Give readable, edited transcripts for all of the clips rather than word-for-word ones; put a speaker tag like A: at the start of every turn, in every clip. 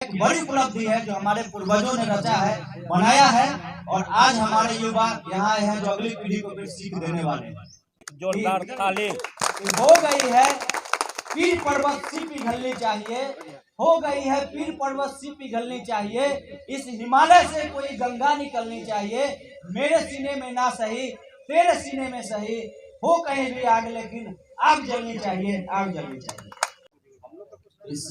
A: एक बड़ी उपलब्धि है जो हमारे पूर्वजों ने रचा है, बनाया है, और आज हमारे युवा यहाँ आए हैं जो अगली पीढ़ी को फिर सीख देने वाले हैं।
B: जोरदार ताली
A: हो गई है पीर पर्वत सी पिघलनी चाहिए, हो गई है पीर पर्वत सी पिघलनी चाहिए, इस हिमालय से कोई गंगा निकलनी चाहिए। मेरे सीने में ना सही तेरे सीने में सही, हो कहीं भी आग लेकिन आग जलनी चाहिए, आग जलनी चाहिए। इस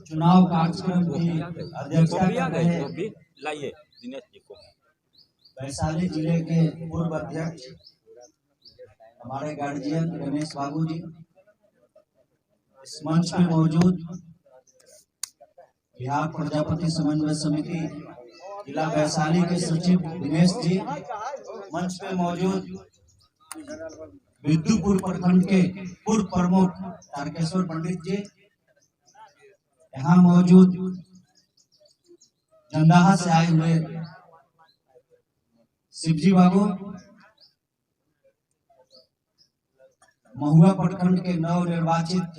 A: चुनाव कार्यक्रम की अध्यक्षता कर रहे
B: लाइए दिनेश जी को।
A: वैशाली जिले के पूर्व अध्यक्ष हमारे गार्जियन गणेश बाबू जी, इस मंच में मौजूद बिहार प्रजापति समन्वय समिति जिला वैशाली के सचिव दिनेश जी, मंच पे मौजूद विद्युपुर प्रखंड के पूर्व प्रमुख तारकेश्वर पंडित जी, यहाँ मौजूद जंदाहा से आए हुए शिवजी बाबू, महुआ प्रखंड के नवनिर्वाचित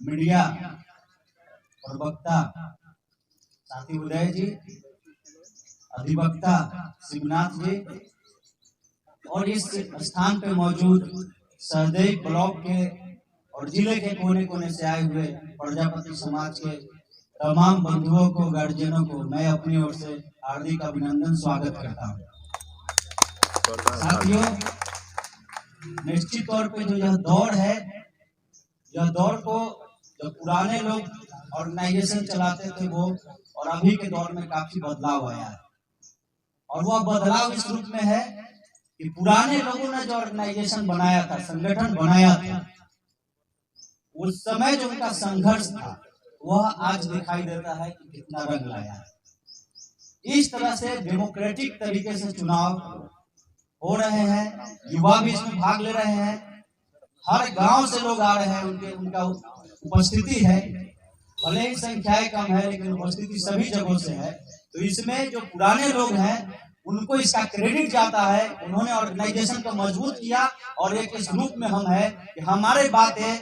A: मीडिया प्रवक्ता साथी उदय जी, अधिवक्ता शिवनाथ जी, और इस स्थान पे मौजूद सहदेव ब्लॉक के और जिले के कोने कोने से आए हुए प्रजापति समाज के तमाम बंधुओं को, गार्जियनों को मैं अपनी ओर से हार्दिक अभिनंदन स्वागत करता हूँ। साथियों, निश्चित तौर पे जो यह दौड़ है, यह दौड़ को जो पुराने लोग ऑर्गेनाइजेशन चलाते थे वो और अभी के दौर में काफी बदलाव आया है, और वह बदलाव इस रूप में है कि पुराने लोगों ने जो ऑर्गेनाइजेशन बनाया था, संगठन बनाया था, उस समय जो उनका संघर्ष था वह आज दिखाई देता है कि कितना रंग लाया है। इस तरह से डेमोक्रेटिक तरीके से चुनाव हो रहे हैं, युवा भी इसमें भाग ले रहे हैं, हर गांव से लोग आ रहे हैं, उनका उपस्थिति है, भले ही संख्याएं कम है लेकिन उपस्थिति सभी जगहों से है। तो इसमें जो पुराने लोग हैं उनको इसका क्रेडिट जाता है, उन्होंने ऑर्गेनाइजेशन को मजबूत किया, और एक इस रूप में हम है कि हमारे बातें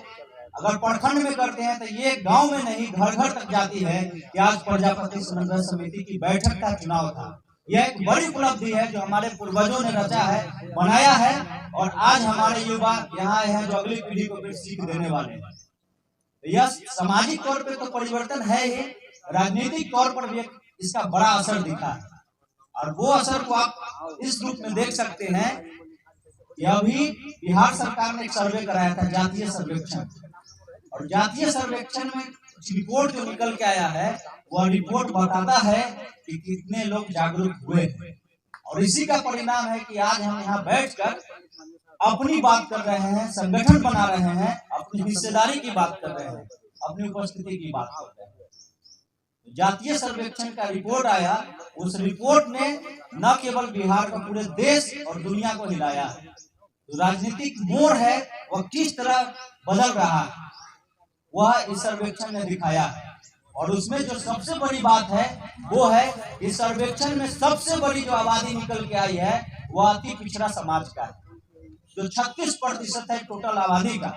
A: अगर प्रखंड में करते हैं तो ये गांव में नहीं घर घर तक जाती है कि आज प्रजापति समन्वय समिति की बैठक का चुनाव था। यह एक बड़ी उपलब्धि है जो हमारे पूर्वजों ने रचा है, बनाया है, और आज हमारे युवा यहाँ आए हैं जो अगली पीढ़ी को फिर सीख देने वाले हैं। यह सामाजिक तौर पे तो परिवर्तन है ही, राजनीतिक तौर पर भी इसका बड़ा असर दिखा है, और वो असर को आप इस रूप में देख सकते हैं कि अभी बिहार सरकार ने एक सर्वे कराया था, जातीय सर्वेक्षण, और जातीय सर्वेक्षण में कुछ रिपोर्ट जो निकल के आया है वह रिपोर्ट बताता है कि कितने लोग जागरूक हुए, और इसी का परिणाम है कि आज हम यहाँ बैठकर अपनी बात कर रहे हैं, संगठन बना रहे हैं, अपनी हिस्सेदारी की बात कर रहे हैं, अपनी उपस्थिति की बात कर रहे हैं। जातीय सर्वेक्षण का रिपोर्ट आया, उस रिपोर्ट ने न केवल बिहार का पूरे देश और दुनिया को हिलाया है। तो राजनीतिक मोड़ है वह किस तरह बदल रहा है वह इस सर्वेक्षण ने दिखाया है, और उसमें जो सबसे बड़ी बात है वो है इस सर्वेक्षण में सबसे बड़ी जो आबादी निकल के आई है वह अति पिछड़ा समाज का है, जो 36% है टोटल आबादी का।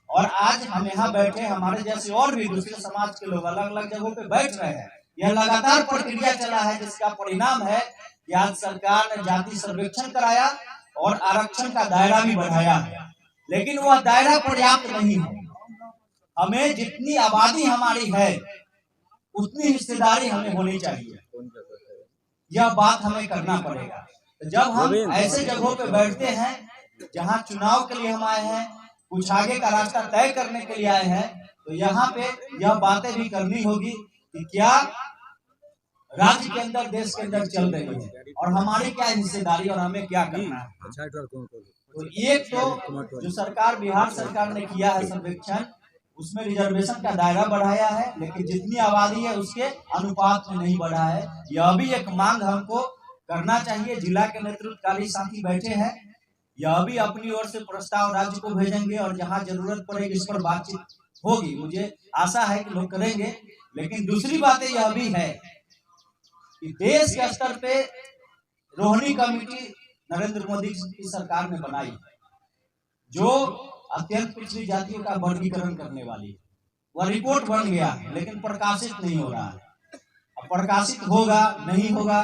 A: और आज हम यहाँ बैठे, हमारे जैसे और भी दूसरे समाज के लोग अलग अलग जगहों पे बैठ रहे हैं। यह लगातार प्रक्रिया चला है जिसका परिणाम है कि आज सरकार ने जाति सर्वेक्षण कराया और आरक्षण का दायरा भी बढ़ाया है, लेकिन वह दायरा पर्याप्त नहीं है। हमें जितनी आबादी हमारी है उतनी हिस्सेदारी हमें होनी चाहिए, यह बात हमें करना पड़ेगा। तो जब हम ऐसे जगहों पे बैठते हैं जहां चुनाव के लिए हम आए हैं, कुछ आगे का रास्ता तय करने के लिए आए हैं, तो यहाँ पे यह बातें भी करनी होगी कि क्या राज्य के अंदर, देश के अंदर चल रही है, और हमारी क्या हिस्सेदारी और हमें क्या करना है। तो एक तो जो सरकार, बिहार सरकार ने किया है सर्वेक्षण, उसमें रिजर्वेशन का दायरा बढ़ाया है, लेकिन जितनी आबादी है उसके अनुपात में नहीं बढ़ा है। यह भी एक मांग हमको करना चाहिए। जिला के नेतृत्वकारी साथी बैठे हैं, यह भी अपनी ओर से प्रस्ताव राज्य को भेजेंगे, और जहां जरूरत पड़ेगी इस पर बातचीत होगी। मुझे आशा है कि लोग करेंगे। लेकिन दूसरी बात यह भी है कि देश के स्तर पे रोहिणी कमेटी नरेंद्र मोदी की सरकार ने बनाई, जो अत्यंत पिछड़ी जातियों का वर्गीकरण करने वाली है। वह रिपोर्ट बन गया लेकिन प्रकाशित नहीं हो रहा है। अब प्रकाशित होगा नहीं होगा,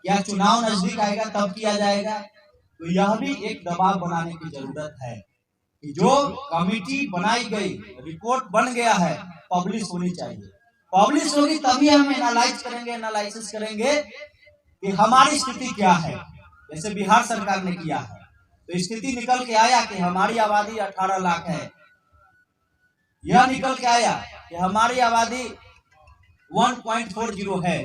A: या चुनाव नजदीक आएगा तब किया जाएगा। तो यह भी एक दबाव बनाने की जरूरत है कि जो कमेटी बनाई गई, रिपोर्ट बन गया है, पब्लिश होनी चाहिए। पब्लिश होगी तभी हम एनालिसिस करेंगे कि हमारी स्थिति क्या है। जैसे बिहार सरकार ने किया है तो स्थिति निकल के आया कि हमारी आबादी 18 लाख है। यह निकल के आया कि हमारी आबादी 1.40 है।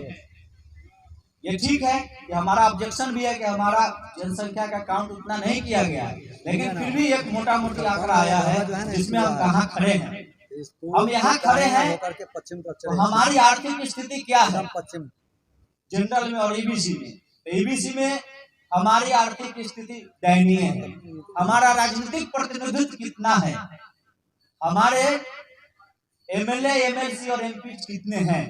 A: ये ठीक है कि हमारा ऑब्जेक्शन भी है कि हमारा जनसंख्या का काउंट उतना नहीं किया गया है, लेकिन फिर भी एक मोटा मोटी आंकड़ा आया है जिसमें हम कहाँ खड़े हैं। हम यहाँ खड़े हैं तो हमारी आर्थिक स्थिति क्या है जनरल में और ईबीसी में। तो ईबीसी में हमारी आर्थिक स्थिति दयनीय है। हमारा राजनीतिक प्रतिनिधित्व कितना है, हमारे एमएलए एमएलसी और एमपी कितने हैं।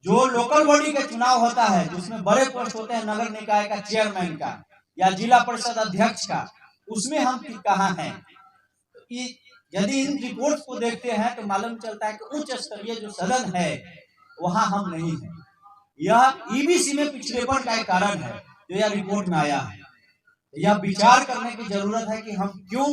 A: जो लोकल बॉडी का चुनाव होता है जिसमें बड़े पोस्ट होते हैं, नगर निकाय का चेयरमैन का या जिला परिषद अध्यक्ष का, उसमें हम कहाँ हैं। यदि इन रिपोर्ट को देखते हैं तो मालूम चलता है कि उच्च स्तरीय जो सदन है वहां हम नहीं हैं। यह ईबीसी में पिछड़ेपन का एक कारण है जो यह रिपोर्ट में आया है। यह विचार करने की जरूरत है कि हम क्यों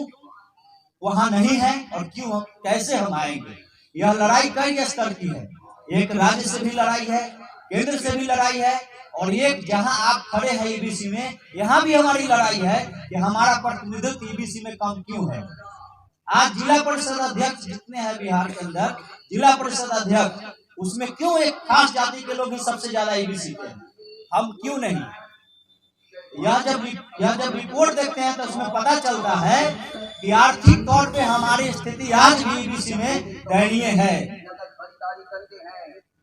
A: वहां नहीं हैं और क्यों कैसे हम आएंगे। यह लड़ाई कई स्तर की है, एक राज्य से भी लड़ाई है, केंद्र से भी लड़ाई है, और एक जहां आप खड़े हैं ईबीसी में, यहाँ भी हमारी लड़ाई है कि हमारा प्रतिनिधित्व ईबीसी में कम क्यों है। आज जिला परिषद अध्यक्ष जितने हैं बिहार के अंदर, जिला परिषद अध्यक्ष उसमें क्यों एक खास जाति के लोग ही सबसे ज्यादा ईबीसी के हैं, हम क्यों नहीं। यह जब रिपोर्ट देखते हैं तो उसमें पता चलता है कि आर्थिक तौर पे हमारी स्थिति आज भी ईबीसी में दयनीय है,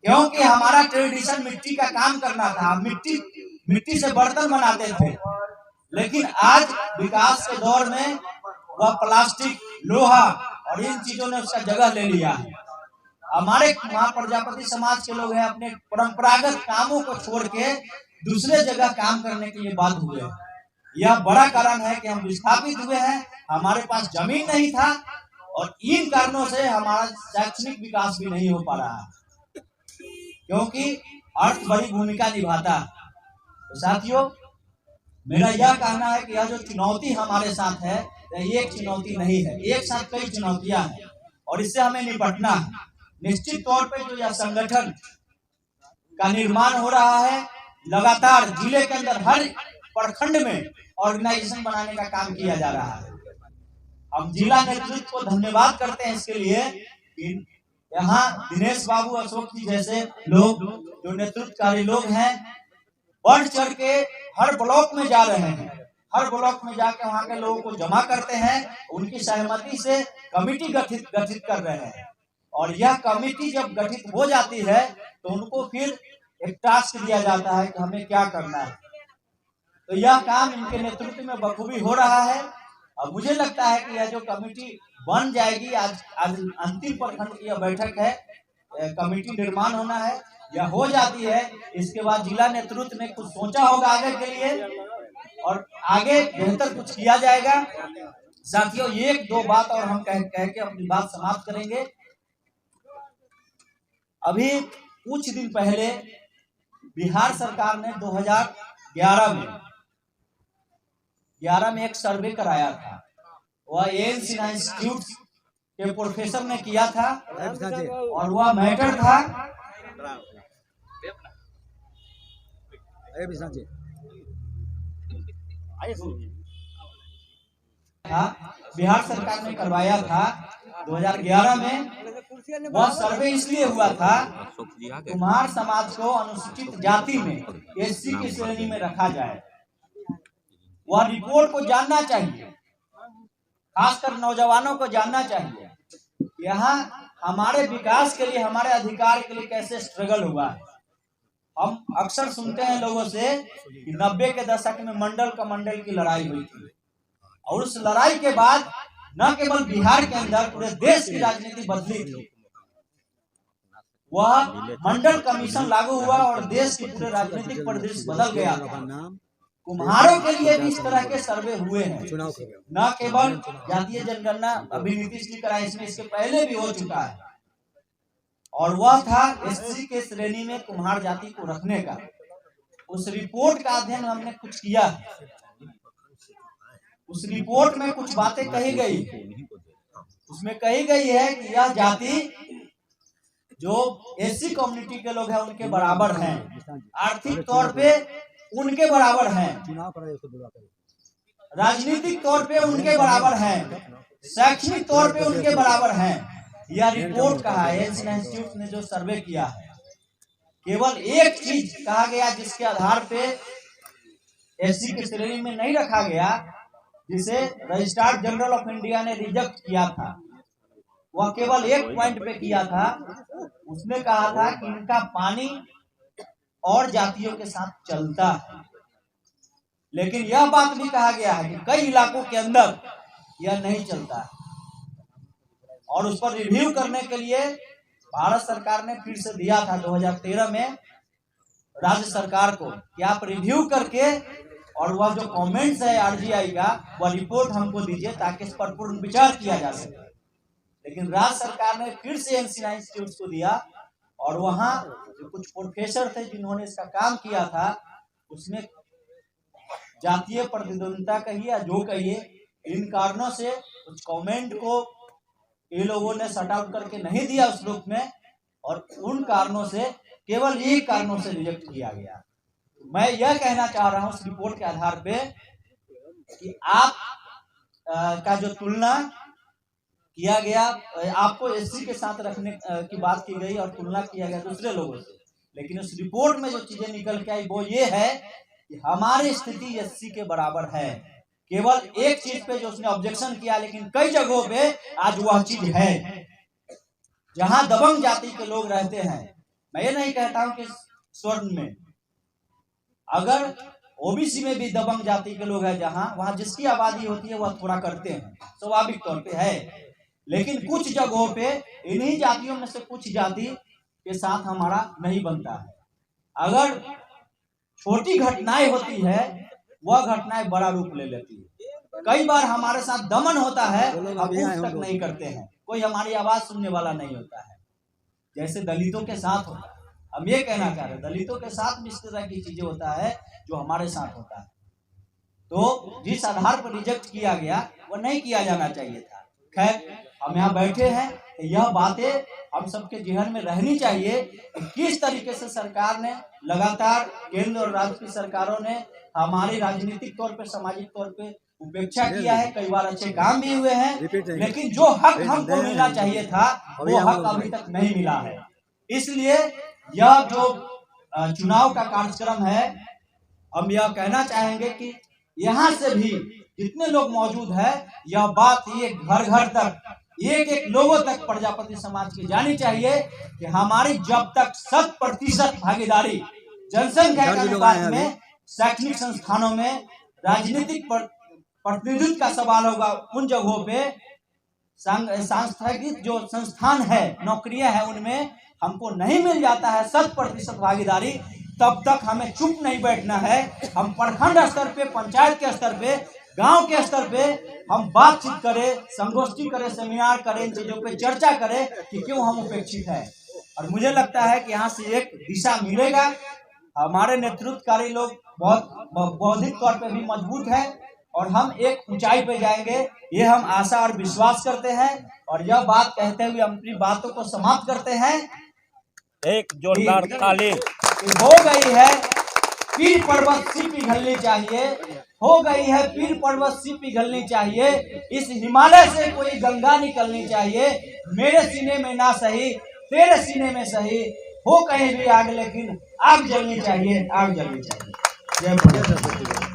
A: क्योंकि हमारा ट्रेडिशन मिट्टी का काम करना था। मिट्टी से बर्तन बनाते थे, लेकिन आज विकास के दौर में वह प्लास्टिक, लोहा और इन चीजों ने उसका जगह ले लिया है। हमारे वहाँ प्रजापति समाज के लोग हैं, अपने परंपरागत कामों को छोड़ के दूसरे जगह काम करने के लिए बाध्य हुए हैं। यह बड़ा कारण है कि हम विस्थापित हुए हैं, हमारे पास जमीन नहीं था, और इन कारणों से हमारा शैक्षणिक विकास भी नहीं हो पा रहा है, क्योंकि अर्थ बड़ी भूमिका निभाता है। तो साथियों, मेरा यह कहना है कि यह जो चुनौती हमारे साथ है, यह एक चुनौती नहीं है, एक साथ कई चुनौतियां हैं और इससे हमें निपटना है। निश्चित तौर पे जो यह संगठन का निर्माण हो रहा है, लगातार जिले के अंदर हर प्रखंड में ऑर्गेनाइजेशन बनाने का काम किया जा रहा है। हम जिला नेतृत्व को धन्यवाद करते हैं इसके लिए कि यहाँ दिनेश बाबू, अशोक जी जैसे लोग जो नेतृत्वकारी लोग हैं, बढ़ चढ़ के हर ब्लॉक में जा रहे हैं, हर ब्लॉक में जाके वहाँ के लोगों को जमा करते हैं, उनकी सहमति से कमेटी गठित कर रहे हैं। और यह कमेटी जब गठित हो जाती है तो उनको फिर एक टास्क दिया जाता है कि हमें क्या करना है। तो यह काम इनके नेतृत्व में बखूबी हो रहा है। और मुझे लगता है कि यह जो कमेटी बन जाएगी, आज अंतिम प्रखंड की यह बैठक है, कमेटी निर्माण होना है, यह हो जाती है, इसके बाद जिला नेतृत्व ने कुछ सोचा होगा आगे के लिए और आगे बेहतर कुछ किया जाएगा। साथियों, एक दो बात और हम कह के अपनी बात समाप्त करेंगे। अभी कुछ दिन पहले बिहार सरकार ने 2011 में एक सर्वे कराया था, वह एम्स इंस्टीट्यूट के प्रोफेसर ने किया था, और वह मैटर था बिहार सरकार ने करवाया था 2011 में। वह सर्वे इसलिए हुआ था कुम्हार समाज को अनुसूचित जाति में एससी की श्रेणी में रखा जाए। वह रिपोर्ट को जानना चाहिए, खासकर नौजवानों को जानना चाहिए, यहाँ हमारे विकास के लिए, हमारे अधिकार के लिए कैसे स्ट्रगल हुआ है। हम अक्सर सुनते हैं लोगों से कि 90 के दशक में मंडल कमंडल की लड़ाई हुई थी, और उस लड़ाई के बाद न केवल बिहार के अंदर पूरे देश की राजनीति बदली थी। वह मंडल कमीशन लागू हुआ और देश की पूरे राजनीतिक परिदृश्य बदल गया था। कुम्हारों के लिए भी इस तरह के सर्वे हुए हैं, न केवल जातीय जनगणना अभी नीतीश जी कराए, इसमें इसके पहले भी हो चुका है, और वह था एससी के श्रेणी में कुम्हार जाति को रखने का। उस रिपोर्ट का अध्ययन हमने कुछ किया, उस रिपोर्ट में कुछ बातें कही गई। उसमें कही गई है कि यह जाति जो एससी कम्युनिटी के लोग हैं उनके बराबर हैं, आर्थिक तौर पे उनके बराबर हैं, राजनीतिक तौर पे उनके बराबर हैं, शैक्षणिक तौर पे उनके बराबर हैं। यह रिपोर्ट कहा है एशियन इंस्टीट्यूट ने जो सर्वे किया है। केवल एक चीज कहा गया जिसके आधार पे एससी की श्रेणी में नहीं रखा गया, जिसे रजिस्ट्रार जनरल ऑफ इंडिया ने रिजेक्ट किया था, वह केवल एक पॉइंट पे किया था। उसने कहा था कि इनका पानी और जातियों के साथ चलता है, लेकिन यह बात भी कहा गया है कि कई इलाकों के अंदर यह नहीं चलता है, और उस पर रिव्यू करने के लिए भारत सरकार ने फिर से दिया था 2013 में राज्य सरकार को कि आप रिव्यू करके और वह जो कमेंट्स है आरजीआई का वह रिपोर्ट हमको दीजिए ताकि इस पर पूर्ण विचार किया जा सके। लेकिन राज्य सरकार ने फिर से एशियन इंस्टीट्यूट को दिया, और वहां जो कुछ प्रोफेसर थे जिन्होंने इसका काम किया था, उसमें जातीय प्रतिद्वंदिता कहिए या जो कहिए, इन कारणों से कुछ कमेंट को ये लोगों ने शट आउट करके नहीं दिया उस रूप में, और उन कारणों से केवल यही कारणों से रिजेक्ट किया गया। मैं यह कहना चाह रहा हूं इस रिपोर्ट के आधार पे कि आप का जो तुलना किया गया, आपको एससी के साथ रखने की बात की गई और तुलना किया गया दूसरे लोगों से, लेकिन उस रिपोर्ट में जो चीजें निकल के आई वो ये है कि हमारी स्थिति एससी के बराबर है। केवल एक चीज पे जो उसने ऑब्जेक्शन किया, लेकिन कई जगहों पे आज वह चीज है जहां दबंग जाति के लोग रहते हैं। मैं ये नहीं कहता हूं कि स्वर्ण में, अगर ओबीसी में भी दबंग जाति के लोग हैं, जहां वहां जिसकी आबादी होती है वह थोड़ा करते हैं, स्वाभाविक तौर पे है, लेकिन कुछ जगहों पे इन्हीं जातियों में से कुछ जाति के साथ हमारा नहीं बनता है। अगर छोटी घटनाएं होती है वह घटनाएं बड़ा रूप ले लेती है। कई बार हमारे साथ दमन होता है, हम उस तक नहीं करते हैं, कोई हमारी आवाज सुनने वाला नहीं होता है, जैसे दलितों के साथ होता है। हम ये कहना चाह रहे हैं दलितों के साथ भी इस तरह की चीजें होता है जो हमारे साथ होता है। तो जिस आधार पर रिजेक्ट किया गया वो नहीं किया जाना चाहिए था। खैर, हम यहाँ बैठे हैं, यह बातें हम सबके जहन में रहनी चाहिए कि किस तरीके से सरकार ने लगातार, केंद्र और राज्य की सरकारों ने हमारी राजनीतिक तौर पे, सामाजिक तौर पे उपेक्षा किया है। कई बार अच्छे काम भी हुए हैं, लेकिन जो हक हमको मिलना चाहिए था वो हक अभी तक नहीं मिला है। इसलिए यह जो चुनाव का कार्यक्रम है, हम यह कहना चाहेंगे कि यहाँ से भी जितने लोग मौजूद है, यह बात ये घर घर तक, एक एक लोगों तक प्रजापति समाज की जानी चाहिए कि हमारी जब तक 100% भागीदारी जनसंख्या के अनुपात में, शैक्षणिक संस्थानों में, राजनीतिक प्रतिनिधित्व का सवाल होगा, उन जगहों पे सांस्थागिक जो संस्थान है, नौकरियां हैं, उनमें हमको नहीं मिल जाता है 100% भागीदारी, तब तक हमें चुप नहीं बैठना है। हम प्रखंड स्तर पे, पंचायत के स्तर पे, गांव के स्तर पे हम बातचीत करें, संगोष्ठी करें, सेमिनार करें, इन चीजों पे चर्चा करें कि क्यों हम उपेक्षित हैं। और मुझे लगता है कि यहाँ से एक दिशा मिलेगा। हमारे नेतृत्वकारी लोग बहुत बौद्धिक तौर पे भी मजबूत है और हम एक ऊंचाई पे जाएंगे, ये हम आशा और विश्वास करते हैं। और यह बात कहते हुए हम अपनी बातों को समाप्त करते हैं।
B: एक जोरदार ताली।
A: हो गई है पीर पर्वत सी पिघलनी चाहिए, हो गई है पीर पर्वत सी पिघलनी चाहिए, इस हिमालय से कोई गंगा निकलनी चाहिए। मेरे सीने में ना सही, तेरे सीने में सही, हो कहीं भी आग, लेकिन आग जलनी चाहिए, आग जलनी चाहिए। जय भोले।